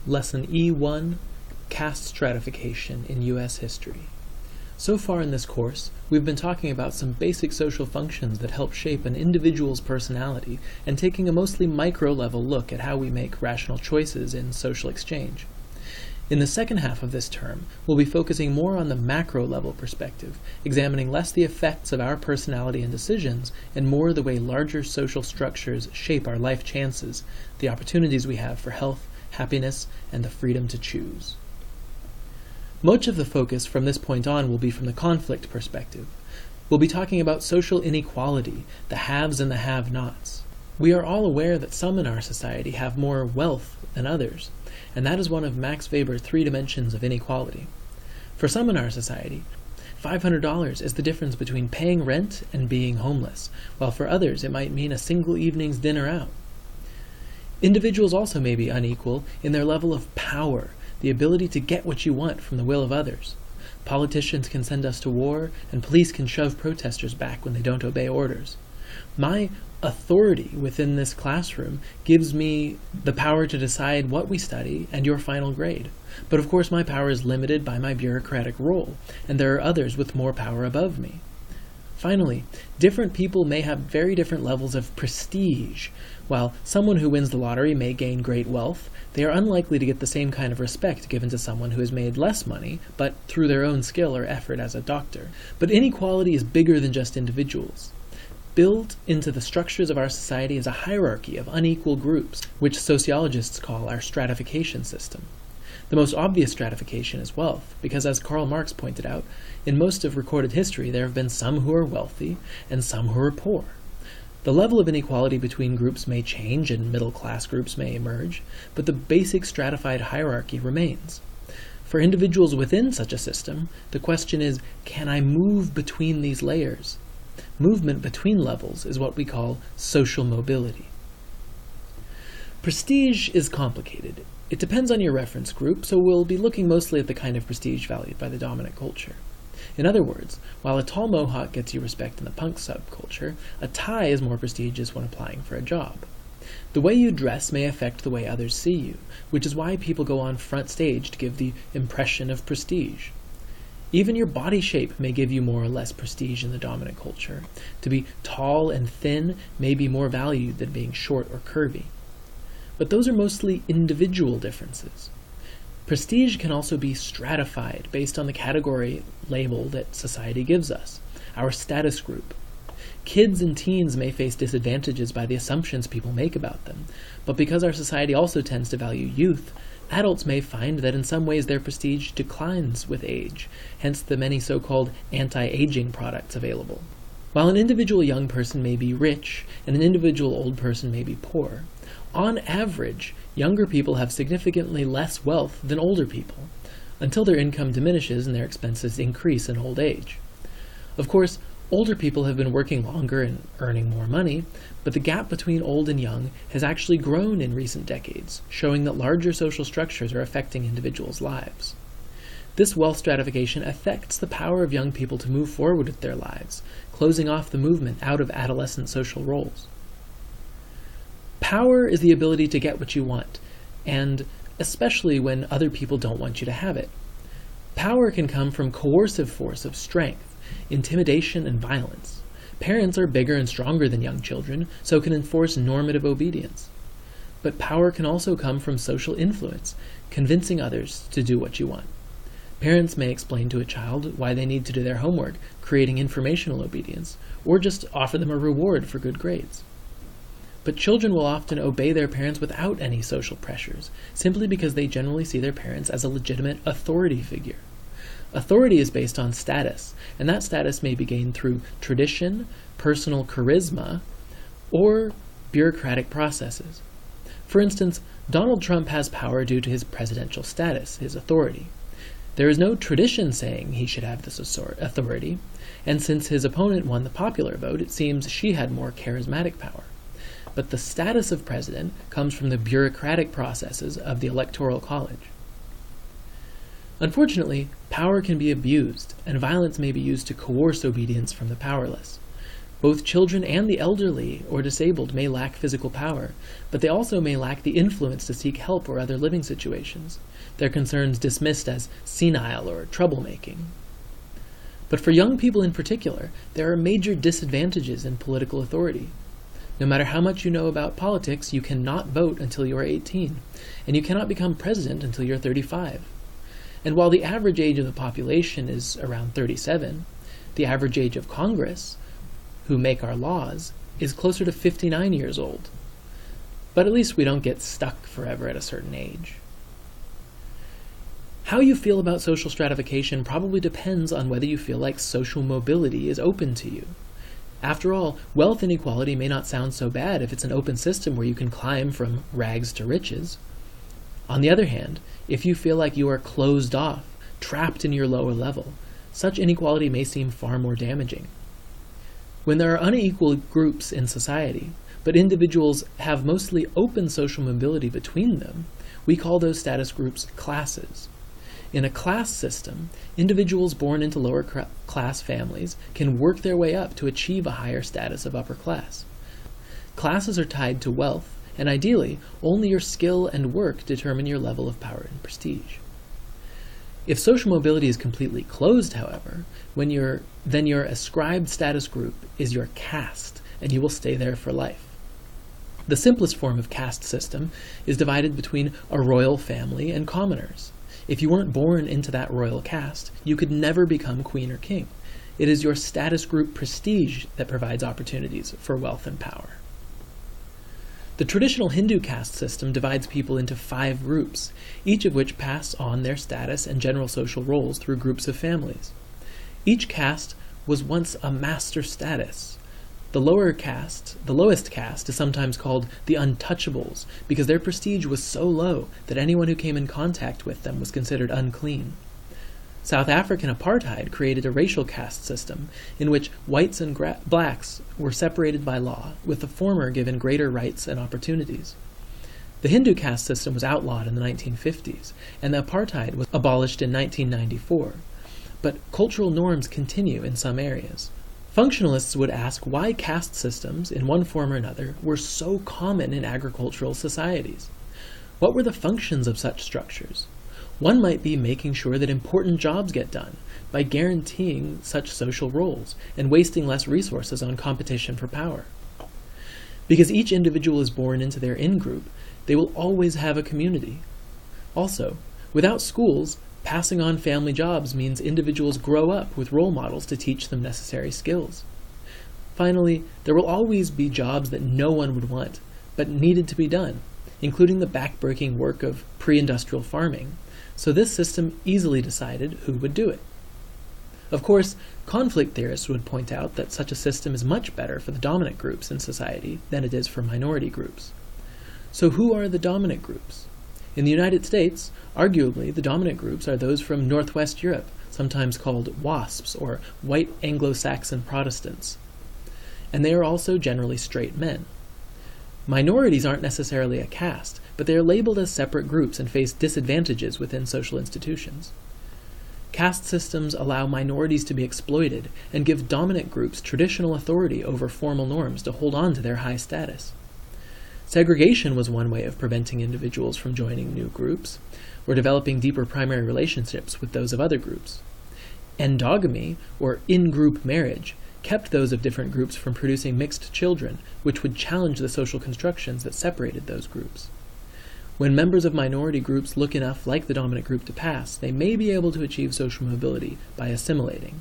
Lesson E1, Caste Stratification in U.S. History. So far in this course, we've been talking about some basic social functions that help shape an individual's personality and taking a mostly micro-level look at how we make rational choices in social exchange. In the second half of this term, we'll be focusing more on the macro-level perspective, examining less the effects of our personality and decisions, and more the way larger social structures shape our life chances, the opportunities we have for health, happiness, and the freedom to choose. Much of the focus from this point on will be from the conflict perspective. We'll be talking about social inequality, the haves and the have-nots. We are all aware that some in our society have more wealth than others, and that is one of Max Weber's 3 dimensions of inequality. For some in our society, $500 is the difference between paying rent and being homeless, while for others it might mean a single evening's dinner out. Individuals also may be unequal in their level of power, the ability to get what you want from the will of others. Politicians can send us to war, and police can shove protesters back when they don't obey orders. My authority within this classroom gives me the power to decide what we study and your final grade. But of course my power is limited by my bureaucratic role, and there are others with more power above me. Finally, different people may have very different levels of prestige. While someone who wins the lottery may gain great wealth, they are unlikely to get the same kind of respect given to someone who has made less money, but through their own skill or effort as a doctor. But inequality is bigger than just individuals. Built into the structures of our society is a hierarchy of unequal groups, which sociologists call our stratification system. The most obvious stratification is wealth, because as Karl Marx pointed out, in most of recorded history there have been some who are wealthy and some who are poor. The level of inequality between groups may change and middle-class groups may emerge, but the basic stratified hierarchy remains. For individuals within such a system, the question is, can I move between these layers? Movement between levels is what we call social mobility. Prestige is complicated. It depends on your reference group, so we'll be looking mostly at the kind of prestige valued by the dominant culture. In other words, while a tall mohawk gets you respect in the punk subculture, a tie is more prestigious when applying for a job. The way you dress may affect the way others see you, which is why people go on front stage to give the impression of prestige. Even your body shape may give you more or less prestige in the dominant culture. To be tall and thin may be more valued than being short or curvy. But those are mostly individual differences. Prestige can also be stratified based on the category label that society gives us, our status group. Kids and teens may face disadvantages by the assumptions people make about them, but because our society also tends to value youth, adults may find that in some ways their prestige declines with age, hence the many so-called anti-aging products available. While an individual young person may be rich and an individual old person may be poor, on average, younger people have significantly less wealth than older people, until their income diminishes and their expenses increase in old age. Of course, older people have been working longer and earning more money, but the gap between old and young has actually grown in recent decades, showing that larger social structures are affecting individuals' lives. This wealth stratification affects the power of young people to move forward with their lives, closing off the movement out of adolescent social roles. Power is the ability to get what you want, and especially when other people don't want you to have it. Power can come from coercive force of strength, intimidation, and violence. Parents are bigger and stronger than young children, so can enforce normative obedience. But power can also come from social influence, convincing others to do what you want. Parents may explain to a child why they need to do their homework, creating informational obedience, or just offer them a reward for good grades. But children will often obey their parents without any social pressures, simply because they generally see their parents as a legitimate authority figure. Authority is based on status, and that status may be gained through tradition, personal charisma, or bureaucratic processes. For instance, Donald Trump has power due to his presidential status, his authority. There is no tradition saying he should have this authority, and since his opponent won the popular vote, it seems she had more charismatic power. But the status of president comes from the bureaucratic processes of the Electoral College. Unfortunately, power can be abused, and violence may be used to coerce obedience from the powerless. Both children and the elderly or disabled may lack physical power, but they also may lack the influence to seek help or other living situations, their concerns dismissed as senile or troublemaking. But for young people in particular, there are major disadvantages in political authority. No matter how much you know about politics, you cannot vote until you are 18, and you cannot become president until you're 35. And while the average age of the population is around 37, the average age of Congress, who make our laws, is closer to 59 years old. But at least we don't get stuck forever at a certain age. How you feel about social stratification probably depends on whether you feel like social mobility is open to you. After all, wealth inequality may not sound so bad if it's an open system where you can climb from rags to riches. On the other hand, if you feel like you are closed off, trapped in your lower level, such inequality may seem far more damaging. When there are unequal groups in society, but individuals have mostly open social mobility between them, we call those status groups classes. In a class system, individuals born into lower class families can work their way up to achieve a higher status of upper class. Classes are tied to wealth, and ideally, only your skill and work determine your level of power and prestige. If social mobility is completely closed, however, then your ascribed status group is your caste, and you will stay there for life. The simplest form of caste system is divided between a royal family and commoners. If you weren't born into that royal caste, you could never become queen or king. It is your status group prestige that provides opportunities for wealth and power. The traditional Hindu caste system divides people into 5 groups, each of which pass on their status and general social roles through groups of families. Each caste was once a master status. The lowest caste, is sometimes called the untouchables because their prestige was so low that anyone who came in contact with them was considered unclean. South African apartheid created a racial caste system in which whites and blacks were separated by law, with the former given greater rights and opportunities. The Hindu caste system was outlawed in the 1950s, and the apartheid was abolished in 1994. But cultural norms continue in some areas. Functionalists would ask why caste systems, in one form or another, were so common in agricultural societies. What were the functions of such structures? One might be making sure that important jobs get done by guaranteeing such social roles and wasting less resources on competition for power. Because each individual is born into their in-group, they will always have a community. Also, without schools, passing on family jobs means individuals grow up with role models to teach them necessary skills. Finally, there will always be jobs that no one would want, but needed to be done, including the back-breaking work of pre-industrial farming. So this system easily decided who would do it. Of course, conflict theorists would point out that such a system is much better for the dominant groups in society than it is for minority groups. So who are the dominant groups? In the United States, arguably the dominant groups are those from Northwest Europe, sometimes called WASPs, or White Anglo-Saxon Protestants. And they are also generally straight men. Minorities aren't necessarily a caste, but they are labeled as separate groups and face disadvantages within social institutions. Caste systems allow minorities to be exploited and give dominant groups traditional authority over formal norms to hold on to their high status. Segregation was one way of preventing individuals from joining new groups, or developing deeper primary relationships with those of other groups. Endogamy, or in-group marriage, kept those of different groups from producing mixed children, which would challenge the social constructions that separated those groups. When members of minority groups look enough like the dominant group to pass, they may be able to achieve social mobility by assimilating.